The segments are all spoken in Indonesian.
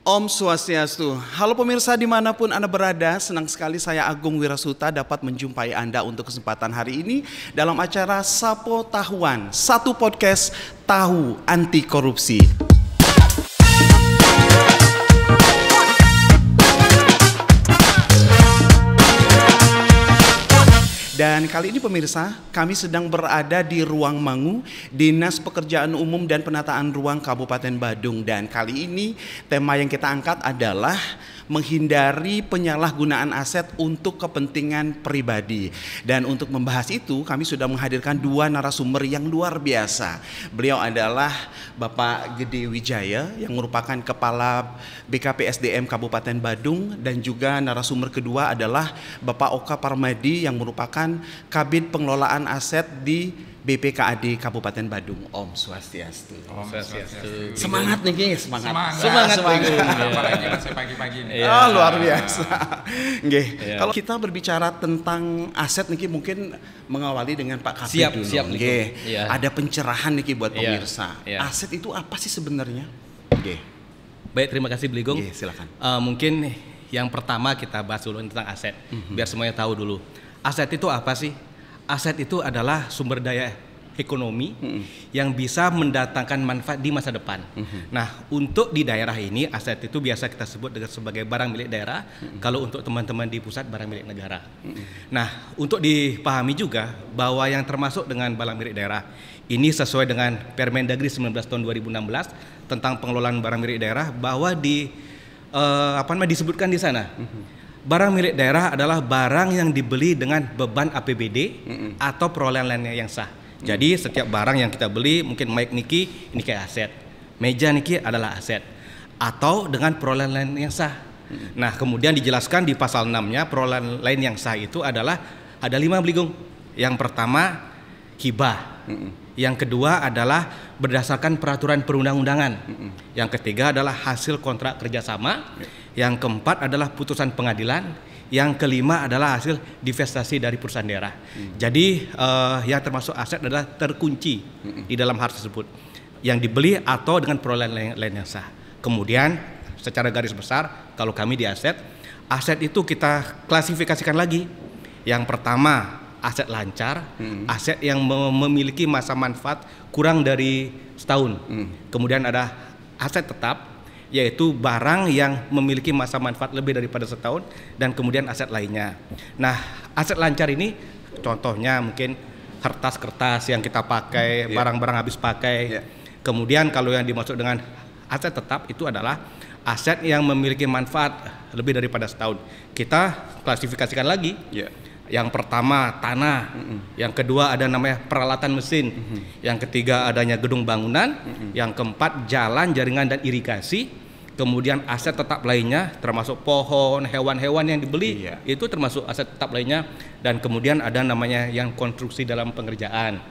Om Swastiastu. Halo pemirsa dimanapun Anda berada, senang sekali saya Agung Wirasuta dapat menjumpai Anda untuk kesempatan hari ini dalam acara Sapo Tahuan, satu podcast tahu anti korupsi. Dan kali ini pemirsa, kami sedang berada di Ruang Mangu, Dinas Pekerjaan Umum dan Penataan Ruang Kabupaten Badung. Dan kali ini tema yang kita angkat adalah menghindari penyalahgunaan aset untuk kepentingan pribadi. Dan untuk membahas itu, kami sudah menghadirkan dua narasumber yang luar biasa. Beliau adalah Bapak Gede Wijaya yang merupakan Kepala BKP SDM Kabupaten Badung, dan juga narasumber kedua adalah Bapak Oka Parmadi yang merupakan Kabid Pengelolaan Aset di BPKAD Kabupaten Badung. Om Swastiastu. Om Swastiastu. Semangat nih, guys. Semangat. Apalagi masih pagi-pagi nih. Oh, luar biasa. Nggih. Kalau kita berbicara tentang aset nih, mungkin mengawali dengan Pak Kabid dulu. Siap. Nggih. Ada pencerahan nih buat pemirsa. Aset itu apa sih sebenarnya? Nggih. Baik, terima kasih Beligong. Nggih, silakan. Mungkin yang pertama kita bahas dulu tentang aset. Biar semuanya tahu dulu. Aset itu apa sih? Aset itu adalah sumber daya ekonomi yang bisa mendatangkan manfaat di masa depan. Nah, untuk di daerah ini aset itu biasa kita sebut dengan sebagai barang milik daerah. Kalau untuk teman-teman di pusat, barang milik negara. Nah, untuk dipahami juga bahwa yang termasuk dengan barang milik daerah ini sesuai dengan Permendagri 19 tahun 2016 tentang pengelolaan barang milik daerah, bahwa disebutkan di sana. Barang milik daerah adalah barang yang dibeli dengan beban APBD atau perolehan lainnya yang sah. Jadi setiap barang yang kita beli, mungkin mic niki ini kayak aset, meja niki adalah aset, atau dengan perolehan lain yang sah. Nah, kemudian dijelaskan di pasal 6-nya perolehan lain yang sah itu adalah ada 5, Beligong. Yang pertama hibah. Yang kedua adalah berdasarkan peraturan perundang-undangan. Yang ketiga adalah hasil kontrak kerjasama. Yang keempat adalah putusan pengadilan. Yang kelima adalah hasil divestasi dari perusahaan daerah. Jadi yang termasuk aset adalah terkunci di dalam hal tersebut, yang dibeli atau dengan perolehan lain yang sah. Kemudian secara garis besar, kalau kami di aset itu kita klasifikasikan lagi. Yang pertama aset lancar, aset yang memiliki masa manfaat kurang dari setahun. Kemudian ada aset tetap, yaitu barang yang memiliki masa manfaat lebih daripada setahun, dan kemudian aset lainnya. Nah, aset lancar ini contohnya mungkin kertas-kertas yang kita pakai, barang-barang habis pakai. Kemudian kalau yang dimaksud dengan aset tetap itu adalah aset yang memiliki manfaat lebih daripada setahun. Kita klasifikasikan lagi. Yang pertama tanah, yang kedua ada namanya peralatan mesin, yang ketiga adanya gedung bangunan, yang keempat jalan, jaringan dan irigasi. Kemudian aset tetap lainnya termasuk pohon, hewan-hewan yang dibeli, itu termasuk aset tetap lainnya. Dan kemudian ada namanya yang konstruksi dalam pengerjaan.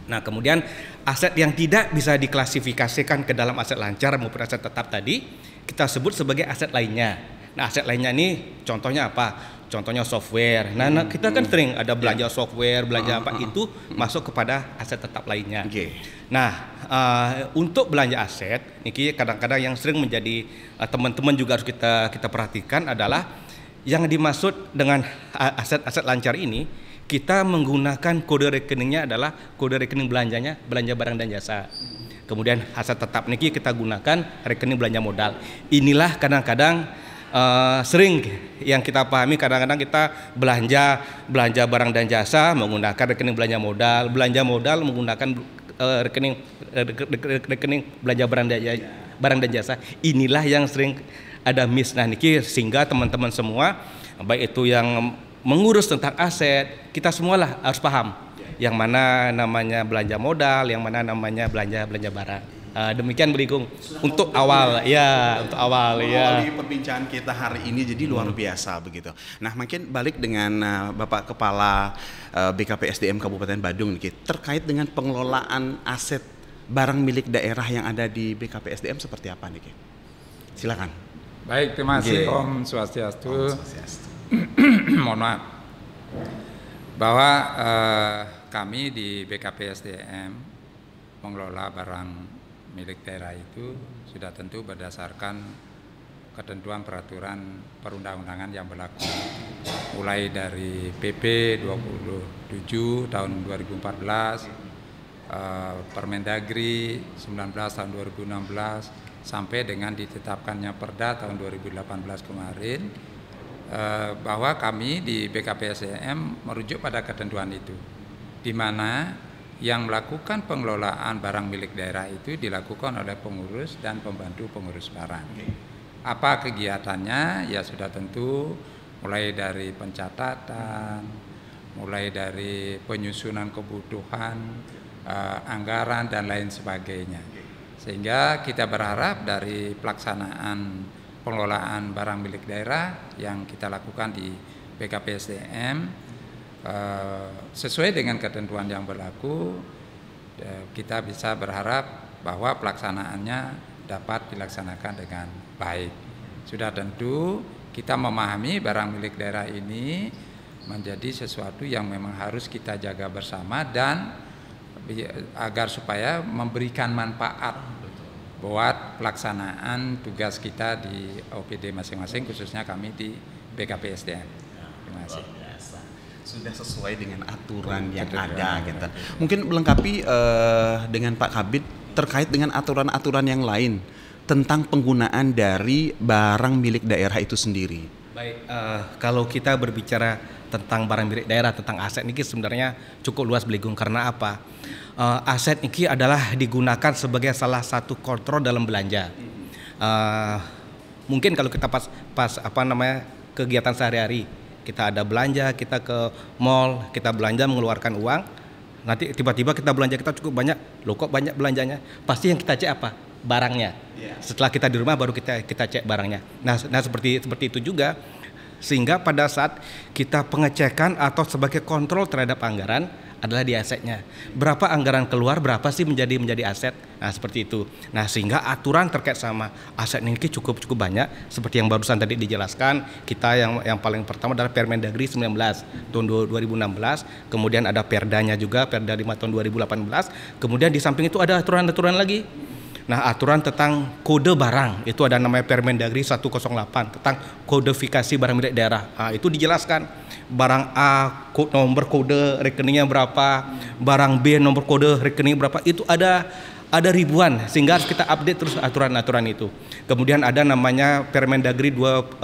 Nah, kemudian aset yang tidak bisa diklasifikasikan ke dalam aset lancar maupun aset tetap tadi kita sebut sebagai aset lainnya. Nah, aset lainnya ini contohnya apa? Contohnya software. Nah, kita kan sering ada belanja software, belanja apa, itu masuk kepada aset tetap lainnya. Nah, untuk belanja aset, ini kadang-kadang yang sering menjadi teman-teman juga harus kita perhatikan adalah yang dimaksud dengan aset-aset lancar ini, kita menggunakan kode rekeningnya adalah kode rekening belanjanya, belanja barang dan jasa. Kemudian aset tetap niki kita gunakan rekening belanja modal. Inilah kadang-kadang sering yang kita pahami, kadang-kadang kita belanja barang dan jasa menggunakan rekening belanja modal menggunakan rekening belanja barang dan jasa. Inilah yang sering ada miss. Nah, niki sehingga teman-teman semua, baik itu yang mengurus tentang aset, kita semualah harus paham yang mana namanya belanja modal, yang mana namanya belanja barang. Demikian Beligong untuk awal Di perbincangan kita hari ini, jadi luar biasa begitu. Nah, mungkin balik dengan Bapak Kepala BKP SDM Kabupaten Badung nih, terkait dengan pengelolaan aset barang milik daerah yang ada di BKP SDM seperti apa nih? Silakan. Baik, terima kasih Om Swastiastu. Mohon maaf bahwa kami di BKP SDM mengelola barang milik daerah itu sudah tentu berdasarkan ketentuan peraturan perundang-undangan yang berlaku, mulai dari PP 27 tahun 2014, Permendagri 19 tahun 2016, sampai dengan ditetapkannya Perda tahun 2018 kemarin, bahwa kami di BKPSDM merujuk pada ketentuan itu, di mana yang melakukan pengelolaan barang milik daerah itu dilakukan oleh pengurus dan pembantu pengurus barang. Apa kegiatannya? Ya sudah tentu mulai dari pencatatan, mulai dari penyusunan kebutuhan, anggaran dan lain sebagainya. Sehingga kita berharap dari pelaksanaan pengelolaan barang milik daerah yang kita lakukan di BKPSDM, sesuai dengan ketentuan yang berlaku, kita bisa berharap bahwa pelaksanaannya dapat dilaksanakan dengan baik. Sudah tentu kita memahami barang milik daerah ini menjadi sesuatu yang memang harus kita jaga bersama, dan agar supaya memberikan manfaat buat pelaksanaan tugas kita di OPD masing-masing, khususnya kami di BKPSDM. Terima kasih. Sudah sesuai dengan aturan yang ada gitu. Mungkin melengkapi dengan Pak Kabid terkait dengan aturan-aturan yang lain tentang penggunaan dari barang milik daerah itu sendiri. Baik, kalau kita berbicara tentang barang milik daerah, tentang aset ini sebenarnya cukup luas Beligung. Karena apa? Aset ini adalah digunakan sebagai salah satu kontrol dalam belanja. Mungkin kalau kita pas kegiatan sehari-hari, kita ada belanja, kita ke mall, kita belanja mengeluarkan uang, nanti tiba-tiba kita belanja kita cukup banyak, loh kok banyak belanjanya? Pasti yang kita cek apa? Barangnya. Setelah kita di rumah baru kita cek barangnya. Nah seperti itu juga, sehingga pada saat kita pengecekan atau sebagai kontrol terhadap anggaran adalah di asetnya. Berapa anggaran keluar, berapa sih menjadi aset. Nah, seperti itu. Nah, sehingga aturan terkait sama aset ini cukup banyak, seperti yang barusan tadi dijelaskan. Kita yang paling pertama adalah Permendagri 19 tahun 2016, kemudian ada Perdanya juga, Perda 5 tahun 2018. Kemudian di samping itu ada aturan-aturan lagi. Nah, aturan tentang kode barang itu ada namanya Permendagri 108 tentang kodifikasi barang milik daerah. Nah, itu dijelaskan barang A nomor kode rekeningnya berapa, barang B nomor kode rekening berapa, itu ada ribuan, sehingga harus kita update terus aturan-aturan itu. Kemudian ada namanya Permendagri 47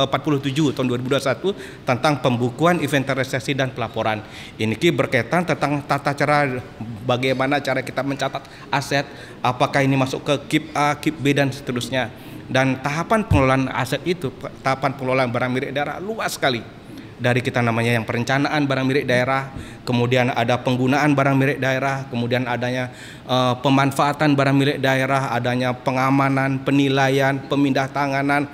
tahun 2021 tentang pembukuan, inventarisasi dan pelaporan. Ini berkaitan tentang tata cara bagaimana cara kita mencatat aset, apakah ini masuk ke KIP A, KIP B dan seterusnya. Dan tahapan pengelolaan aset itu, tahapan pengelolaan barang milik daerah luas sekali. Dari kita namanya yang perencanaan barang milik daerah, kemudian ada penggunaan barang milik daerah, kemudian adanya pemanfaatan barang milik daerah, adanya pengamanan, penilaian, pemindah tanganan,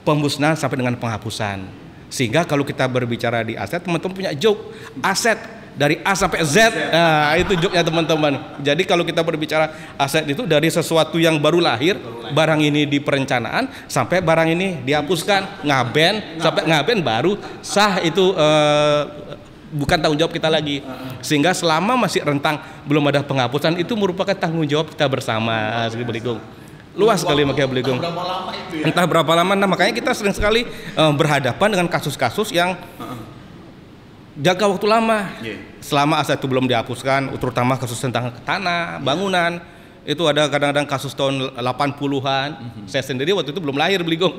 pemusnahan sampai dengan penghapusan. Sehingga kalau kita berbicara di aset, teman-teman punya joke aset dari A sampai Z. Nah, itu joke-nya teman-teman. Jadi kalau kita berbicara aset itu dari sesuatu yang baru lahir, barang ini di perencanaan sampai barang ini dihapuskan, sampai ngaben baru sah, itu bukan tanggung jawab kita lagi. Sehingga selama masih rentang belum ada penghapusan, itu merupakan tanggung jawab kita bersama. Beligung. Luas sekali makanya Beligung. Entah berapa lama. Nah, makanya kita sering sekali berhadapan dengan kasus-kasus yang jaga waktu lama. Selama aset itu belum dihapuskan, terutama kasus tentang tanah, bangunan, itu ada kadang-kadang kasus tahun 80-an. Saya sendiri waktu itu belum lahir Beligung.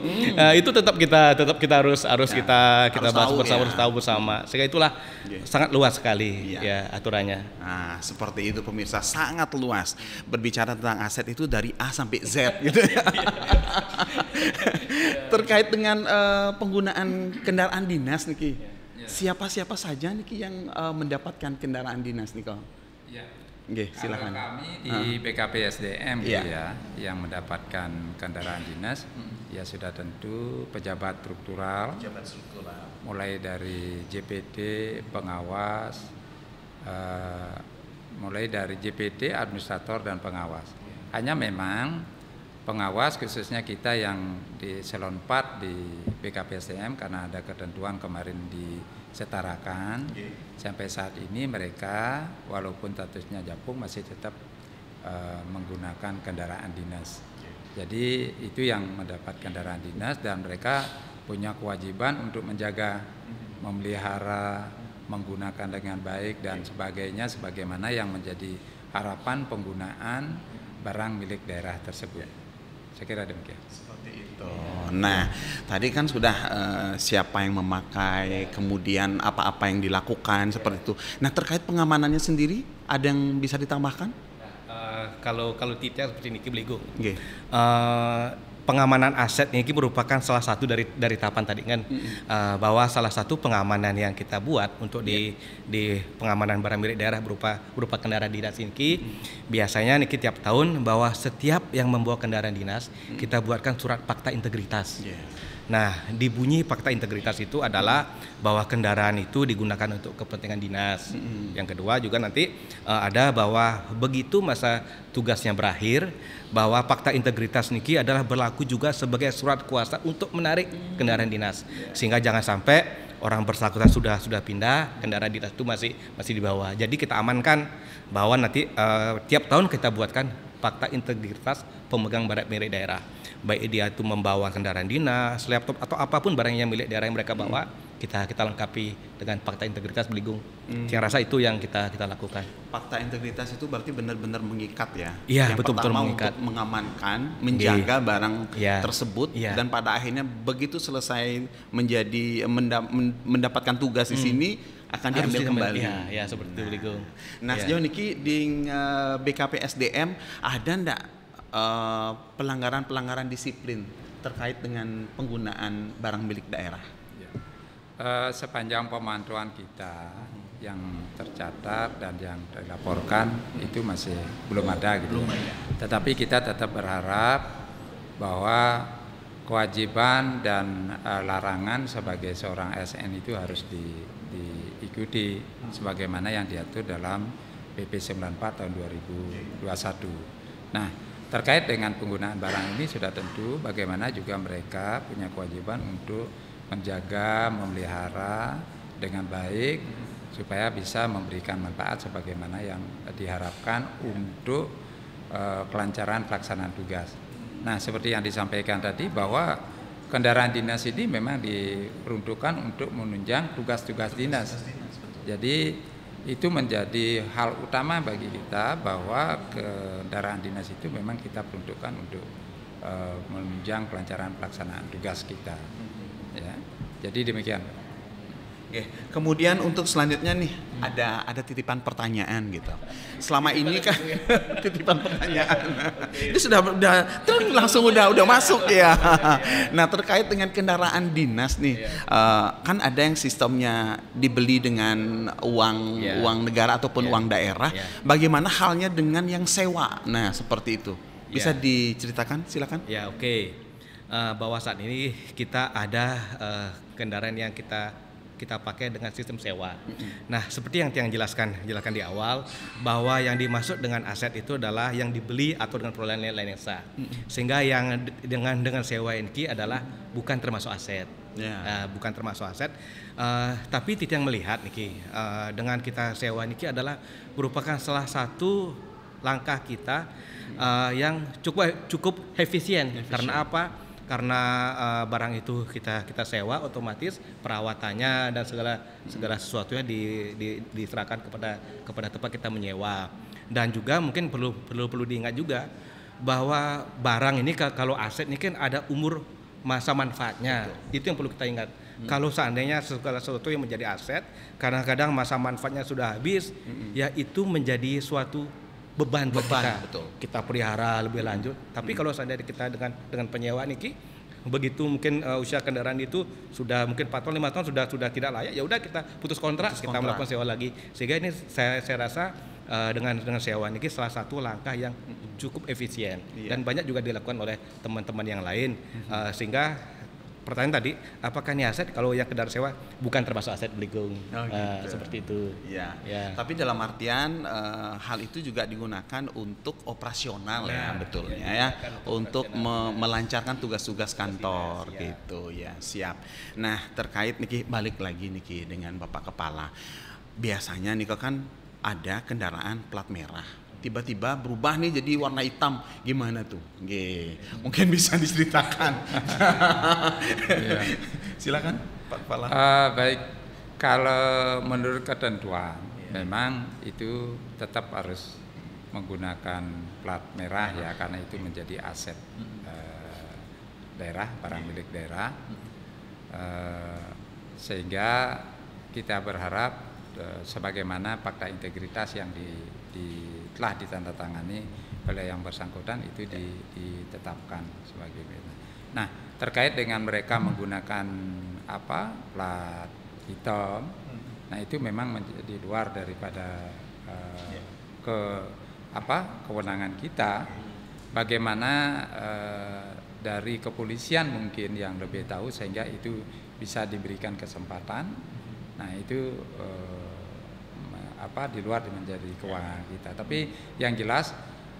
Itu tetap kita harus kita bahas bersama, harus tahu bersama. Sehingga itulah sangat luas sekali ya aturannya. Nah, seperti itu pemirsa, sangat luas. Berbicara tentang aset itu dari A sampai Z gitu. Terkait dengan penggunaan kendaraan dinas nih, siapa saja nih yang mendapatkan kendaraan dinas nih kok? Oke, silakan. Kalau kami di BKPSDM yang mendapatkan kendaraan dinas, ya sudah tentu pejabat struktural, mulai dari JPT, pengawas, mulai dari JPT, administrator dan pengawas. Hanya memang pengawas khususnya kita yang di Selon 4 di BKPSDM, karena ada ketentuan kemarin disetarakan, sampai saat ini mereka walaupun statusnya Japung masih tetap menggunakan kendaraan dinas. Jadi itu yang mendapat kendaraan dinas dan mereka punya kewajiban untuk menjaga, memelihara, menggunakan dengan baik dan sebagainya sebagaimana yang menjadi harapan penggunaan barang milik daerah tersebut. Saya kira demikian. Seperti itu. Nah, tadi kan sudah siapa yang memakai, kemudian apa-apa yang dilakukan seperti itu. Nah, terkait pengamanannya sendiri, ada yang bisa ditambahkan? Kalau detail seperti ini beligo. Okay. Pengamanan aset ini merupakan salah satu dari tahapan tadi kan, bahwa salah satu pengamanan yang kita buat untuk di pengamanan barang milik daerah berupa kendaraan dinas ini, biasanya nih tiap tahun bahwa setiap yang membawa kendaraan dinas kita buatkan surat fakta integritas. Nah, di bunyi fakta integritas itu adalah bahwa kendaraan itu digunakan untuk kepentingan dinas. Yang kedua juga nanti ada bahwa begitu masa tugasnya berakhir, bahwa fakta integritas niki adalah berlaku juga sebagai surat kuasa untuk menarik kendaraan dinas. Sehingga jangan sampai orang bersangkutan sudah pindah, kendaraan dinas itu masih di bawah. Jadi kita amankan bahwa nanti tiap tahun kita buatkan fakta integritas pemegang barang milik daerah. Baik dia itu membawa kendaraan dinas, laptop atau apapun barang yang milik daerah yang mereka bawa, kita lengkapi dengan fakta integritas beligung. Saya rasa itu yang kita lakukan. Fakta integritas itu berarti benar-benar mengikat ya. Iya, yang betul-betul mengikat. Untuk mengamankan, menjaga barang tersebut dan pada akhirnya begitu selesai menjadi mendapatkan tugas di sini akan diambil kembali. Ya, seperti itu beligung. Nah, sejauh niki di BKPSDM ada ndak pelanggaran disiplin terkait dengan penggunaan barang milik daerah? Sepanjang pemantauan kita yang tercatat dan yang dilaporkan itu masih belum ada gitu. Tetapi kita tetap berharap bahwa kewajiban dan larangan sebagai seorang ASN itu harus diikuti sebagaimana yang diatur dalam PP 94 tahun 2021. Nah, terkait dengan penggunaan barang ini sudah tentu bagaimana juga mereka punya kewajiban untuk menjaga, memelihara dengan baik supaya bisa memberikan manfaat sebagaimana yang diharapkan untuk kelancaran pelaksanaan tugas. Nah, seperti yang disampaikan tadi bahwa kendaraan dinas ini memang diperuntukkan untuk menunjang tugas-tugas dinas. Jadi itu menjadi hal utama bagi kita bahwa kendaraan dinas itu memang kita peruntukkan untuk menunjang kelancaran pelaksanaan tugas kita. Ya, jadi demikian. Oke, kemudian untuk selanjutnya nih ada titipan pertanyaan gitu. Selama ini kan titipan pertanyaan. Ini sudah langsung udah masuk ya. Nah, terkait dengan kendaraan dinas nih, kan ada yang sistemnya dibeli dengan uang negara ataupun uang daerah. Bagaimana halnya dengan yang sewa? Nah, seperti itu. Bisa diceritakan, silakan. Ya, oke. Bahwa saat ini kita ada kendaraan yang kita pakai dengan sistem sewa. Nah, seperti yang jelaskan di awal bahwa yang dimaksud dengan aset itu adalah yang dibeli atau dengan perolehan lain yang sah. Sehingga yang dengan sewa ini adalah bukan termasuk aset. Bukan termasuk aset. Tapi titik yang melihat niki dengan kita sewa niki adalah merupakan salah satu langkah kita yang cukup efisien. Karena apa? Karena barang itu kita sewa, otomatis perawatannya dan segala sesuatunya diserahkan kepada tempat kita menyewa. Dan juga mungkin perlu diingat juga bahwa barang ini kalau aset ini kan ada umur masa manfaatnya. Betul. Itu yang perlu kita ingat. Kalau seandainya segala sesuatu yang menjadi aset, kadang-kadang masa manfaatnya sudah habis, ya itu menjadi suatu beban kita. Betul. Kita pelihara lebih lanjut. Tapi kalau seandainya kita dengan penyewa niki, begitu mungkin usia kendaraan itu sudah mungkin 4 tahun 5 tahun sudah tidak layak, ya udah kita putus kontrak, kita melakukan sewa lagi. Sehingga ini saya rasa dengan sewa niki salah satu langkah yang cukup efisien dan banyak juga dilakukan oleh teman-teman yang lain. Sehingga pertanyaan tadi, apakah ini aset? Kalau yang kendaraan sewa bukan termasuk aset beligung. Gitu. Seperti itu. Ya. Tapi dalam artian hal itu juga digunakan untuk operasional betulnya ya, untuk melancarkan tugas-tugas kantor gitu ya. Siap. Nah, terkait niki balik lagi niki dengan Bapak Kepala. Biasanya nih kan ada kendaraan plat merah tiba-tiba berubah nih jadi warna hitam, gimana tuh? Mungkin bisa diceritakan. Ya. Silakan Pak Kepala. Baik, kalau menurut ketentuan memang itu tetap harus menggunakan plat merah ya, karena itu menjadi aset daerah, barang milik daerah. Sehingga kita berharap sebagaimana fakta integritas yang telah ditandatangani oleh yang bersangkutan itu ditetapkan sebagai benar. Nah, terkait dengan mereka menggunakan plat hitam, nah itu memang menjadi luar daripada kewenangan kita. Bagaimana dari kepolisian mungkin yang lebih tahu, sehingga itu bisa diberikan kesempatan. Nah itu di luar menjadi kewenangan kita. Tapi yang jelas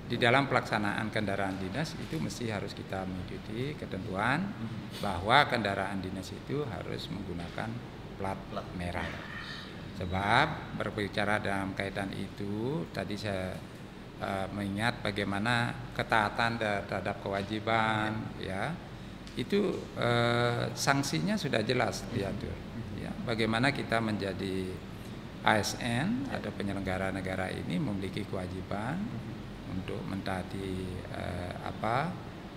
di dalam pelaksanaan kendaraan dinas itu mesti harus kita mengikuti ketentuan bahwa kendaraan dinas itu harus menggunakan plat merah. Sebab berbicara dalam kaitan itu tadi saya mengingat bagaimana ketaatan terhadap kewajiban ya, itu sanksinya sudah jelas diatur ya. Bagaimana kita menjadi ASN atau penyelenggara negara ini memiliki kewajiban untuk mentaati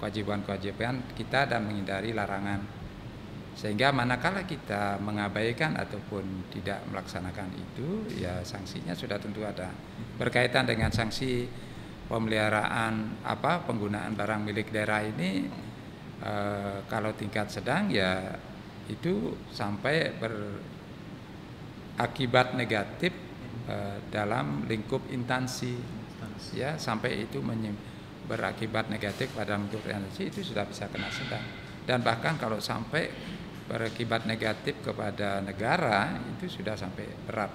kewajiban-kewajiban kita dan menghindari larangan, sehingga manakala kita mengabaikan ataupun tidak melaksanakan itu ya sanksinya sudah tentu ada. Berkaitan dengan sanksi pemeliharaan penggunaan barang milik daerah ini, kalau tingkat sedang ya itu sampai berakibat negatif dalam lingkup instansi ya, sampai itu berakibat negatif pada lingkup instansi itu sudah bisa kena sedang. Dan bahkan kalau sampai berakibat negatif kepada negara itu sudah sampai berat.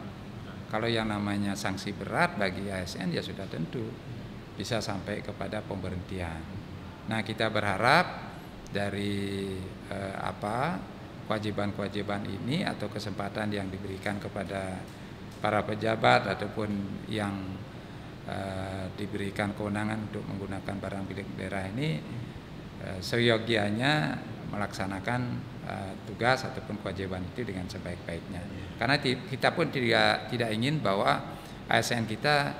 Kalau yang namanya sanksi berat bagi ASN ya sudah tentu bisa sampai kepada pemberhentian. Nah, kita berharap dari kewajiban-kewajiban ini atau kesempatan yang diberikan kepada para pejabat ataupun yang diberikan kewenangan untuk menggunakan barang milik daerah ini seyogianya melaksanakan tugas ataupun kewajiban itu dengan sebaik-baiknya. Karena kita pun tidak ingin bahwa ASN kita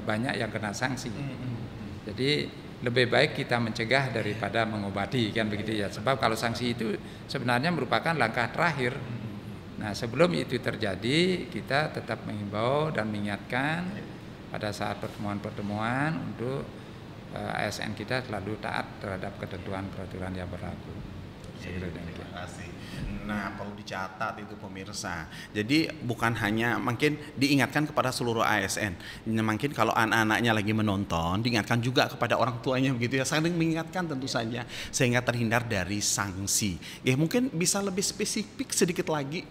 banyak yang kena sanksi. Jadi lebih baik kita mencegah daripada mengobati, kan begitu ya. Sebab kalau sanksi itu sebenarnya merupakan langkah terakhir. Nah, sebelum itu terjadi kita tetap mengimbau dan mengingatkan pada saat pertemuan-pertemuan untuk ASN kita selalu taat terhadap ketentuan peraturan yang berlaku. Terima kasih. Nah, perlu dicatat itu pemirsa. Jadi bukan hanya mungkin diingatkan kepada seluruh ASN. Mungkin kalau anak-anaknya lagi menonton, diingatkan juga kepada orang tuanya begitu ya. Saling mengingatkan tentu saja sehingga terhindar dari sanksi. Ya, mungkin bisa lebih spesifik sedikit lagi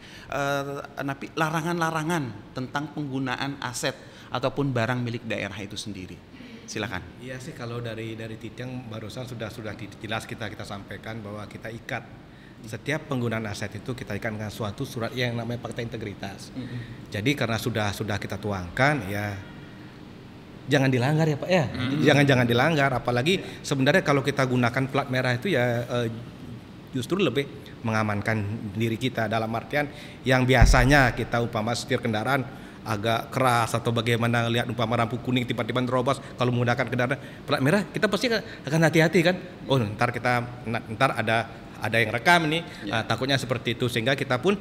larangan-larangan tentang penggunaan aset ataupun barang milik daerah itu sendiri. Silakan. Iya sih, kalau dari Titiang barusan sudah jelas kita sampaikan bahwa kita ikat setiap penggunaan aset itu kita ikat dengan suatu surat yang namanya fakta integritas. Jadi karena sudah kita tuangkan ya jangan dilanggar ya Pak ya. Jangan dilanggar, apalagi sebenarnya kalau kita gunakan plat merah itu ya justru lebih mengamankan diri kita, dalam artian yang biasanya kita umpama setir kendaraan agak keras atau bagaimana lihat umpama lampu kuning tiba-tiba terobos, kalau menggunakan kendaraan plat merah kita pasti akan hati-hati kan. Oh, ntar ada yang rekam nih, takutnya seperti itu. Sehingga kita pun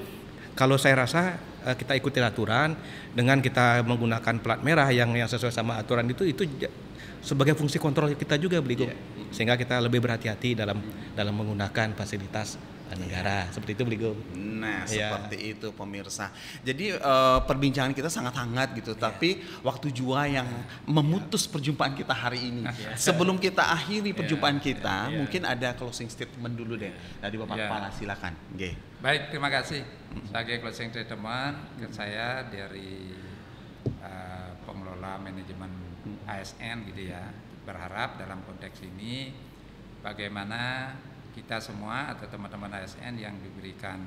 kalau saya rasa kita ikuti aturan dengan kita menggunakan plat merah yang sesuai sama aturan itu sebagai fungsi kontrol kita juga Beligo. Sehingga kita lebih berhati-hati dalam menggunakan fasilitas negara, seperti itu Beligo. Nah, seperti itu pemirsa. Jadi perbincangan kita sangat hangat gitu, tapi waktu jua yang memutus perjumpaan kita hari ini. Sebelum kita akhiri perjumpaan kita, mungkin ada closing statement dulu deh dari Bapak Kepala, silakan. Baik, terima kasih. Sebagai closing statement saya dari pengelola manajemen ASN gitu ya, berharap dalam konteks ini bagaimana kita semua atau teman-teman ASN yang diberikan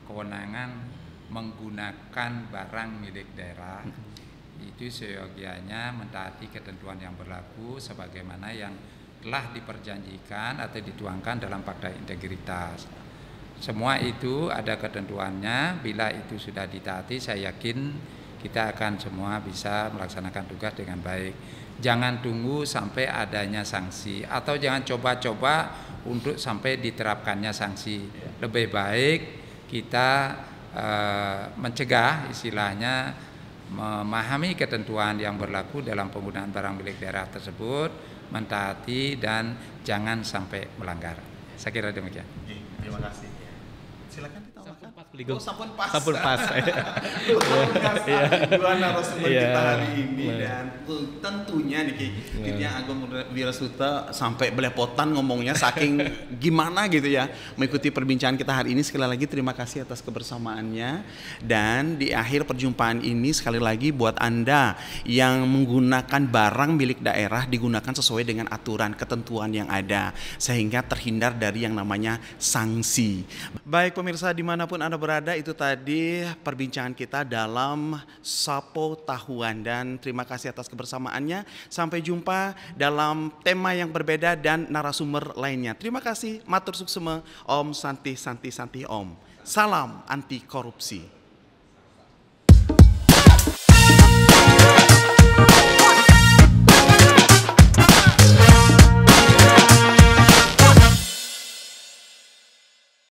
kewenangan menggunakan barang milik daerah itu seyogianya mentaati ketentuan yang berlaku sebagaimana yang telah diperjanjikan atau dituangkan dalam Fakta Integritas. Semua itu ada ketentuannya. Bila itu sudah ditaati, saya yakin kita akan semua bisa melaksanakan tugas dengan baik. Jangan tunggu sampai adanya sanksi, atau jangan coba-coba untuk sampai diterapkannya sanksi. Lebih baik kita mencegah, istilahnya memahami ketentuan yang berlaku dalam penggunaan barang milik daerah tersebut, mentaati dan jangan sampai melanggar. Saya kira demikian. Terima kasih. Silakan ditambahkan. Oh, sampun pas. Sampun pas. Luar biasa dua narasumber Iya. kita hari ini, dan tentunya nih Ditjen Agung Wirasuta sampai belepotan ngomongnya saking gimana gitu ya mengikuti perbincangan kita hari ini. Sekali lagi terima kasih atas kebersamaannya, dan di akhir perjumpaan ini sekali lagi buat Anda yang menggunakan barang milik daerah, digunakan sesuai dengan aturan ketentuan yang ada sehingga terhindar dari yang namanya sanksi. Baik pemirsa dimanapun Anda berada, itu tadi perbincangan kita dalam Sapo Tahuan, dan terima kasih atas kebersamaannya. Sampai jumpa dalam tema yang berbeda dan narasumber lainnya. Terima kasih, matur suksema, Om Santi Santi Santi Om. Salam anti korupsi.